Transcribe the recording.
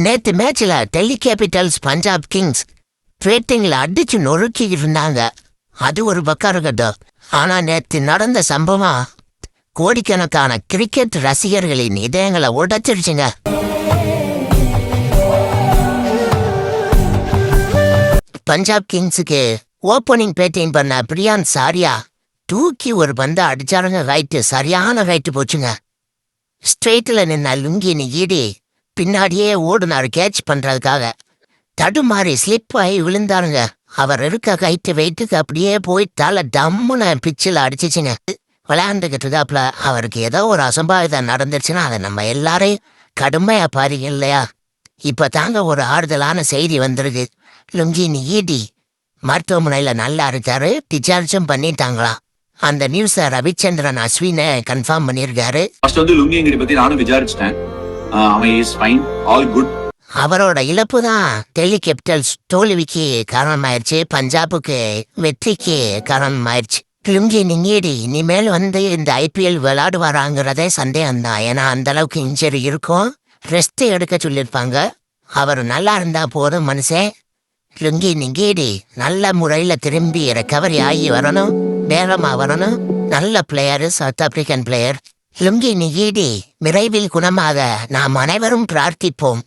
நேத்து மேட்ச்ல Delhi Capitals Punjab Kings ரேட்டிங்ல அடிச்சு நொறுக்கி இருந்தாங்க. அது ஒரு பக்கம் இருக்கட்டும். ஆனா நேத்து நடந்த சம்பவம் கோடிக்கணக்கான கிரிக்கெட் ரசிகர்களின் இதயங்களை உடைச்சிருச்சுங்க. பஞ்சாப் கிங்ஸுக்கு ஓப்பனிங் பேட்டிங் பண்ண பிரியான் சாரியா தூக்கி ஒரு பந்து அடிச்சாருங்க. ரைட்டு, சரியான ரைட்டு போச்சுங்க. ஸ்ட்ரெயிட்ல நின்ன லுங்கினி ஈடி பின்னாடியே ஓடுனாரு கேட்ச் பண்றதுக்காக. தடுமாறி ஸ்லிப் ஆகி விழுந்தாருங்க. அவர் இருக்க கைட்டு வெயிட்டுக்கு அப்படியே போய் தலை டம்முன்னு பிச்சில் அடிச்சிச்சுங்க. விளையாண்டுக்கிட்டு இருக்காப்புல அவருக்கு ஏதோ ஒரு அசம்பாவிதம் நடந்துருச்சுன்னா அதை நம்ம எல்லாரையும் கடுமையா பாருங்க இல்லையா? இப்ப தாங்க ஒரு ஆறுதலான செய்தி வந்திருக்கு. லுங்கினி ஈடி மருத்துவமனையில நல்லா இருக்காரு, டிச்சார்ஜும் பண்ணிட்டாங்களா. அந்த நியூஸை ரவிச்சந்திரன் அஸ்வினை கன்ஃபார்ம் பண்ணியிருக்காரு. நானும் விசாரிச்சிட்டேன். அவரோட இழப்பு தான் டெல்லி கேபிட்டல்ஸ் தோல்விக்கு காரணமாயிருச்சு, பஞ்சாபுக்கு வெற்றிக்கு காரணமாயிருச்சு. லுங்கி நீடி இனிமேல் இந்த ஐபிஎல் விளையாடுவாராங்கிறதே சந்தேகம்தான். ஏன்னா அந்த அளவுக்கு இன்ஜரி இருக்கும். ரெஸ்ட் எடுக்க சொல்லியிருப்பாங்க. அவர் நல்லா இருந்தா போதும் மனுஷன். லுங்கி நீடி நல்ல முறையில திரும்பி ரெக்கவரி ஆகி வரணும், வேகமா வரணும். நல்ல player, south African player. Lungi Ngidi விரைவில் குணமாக நாம் அனைவரும் பிரார்த்திப்போம்.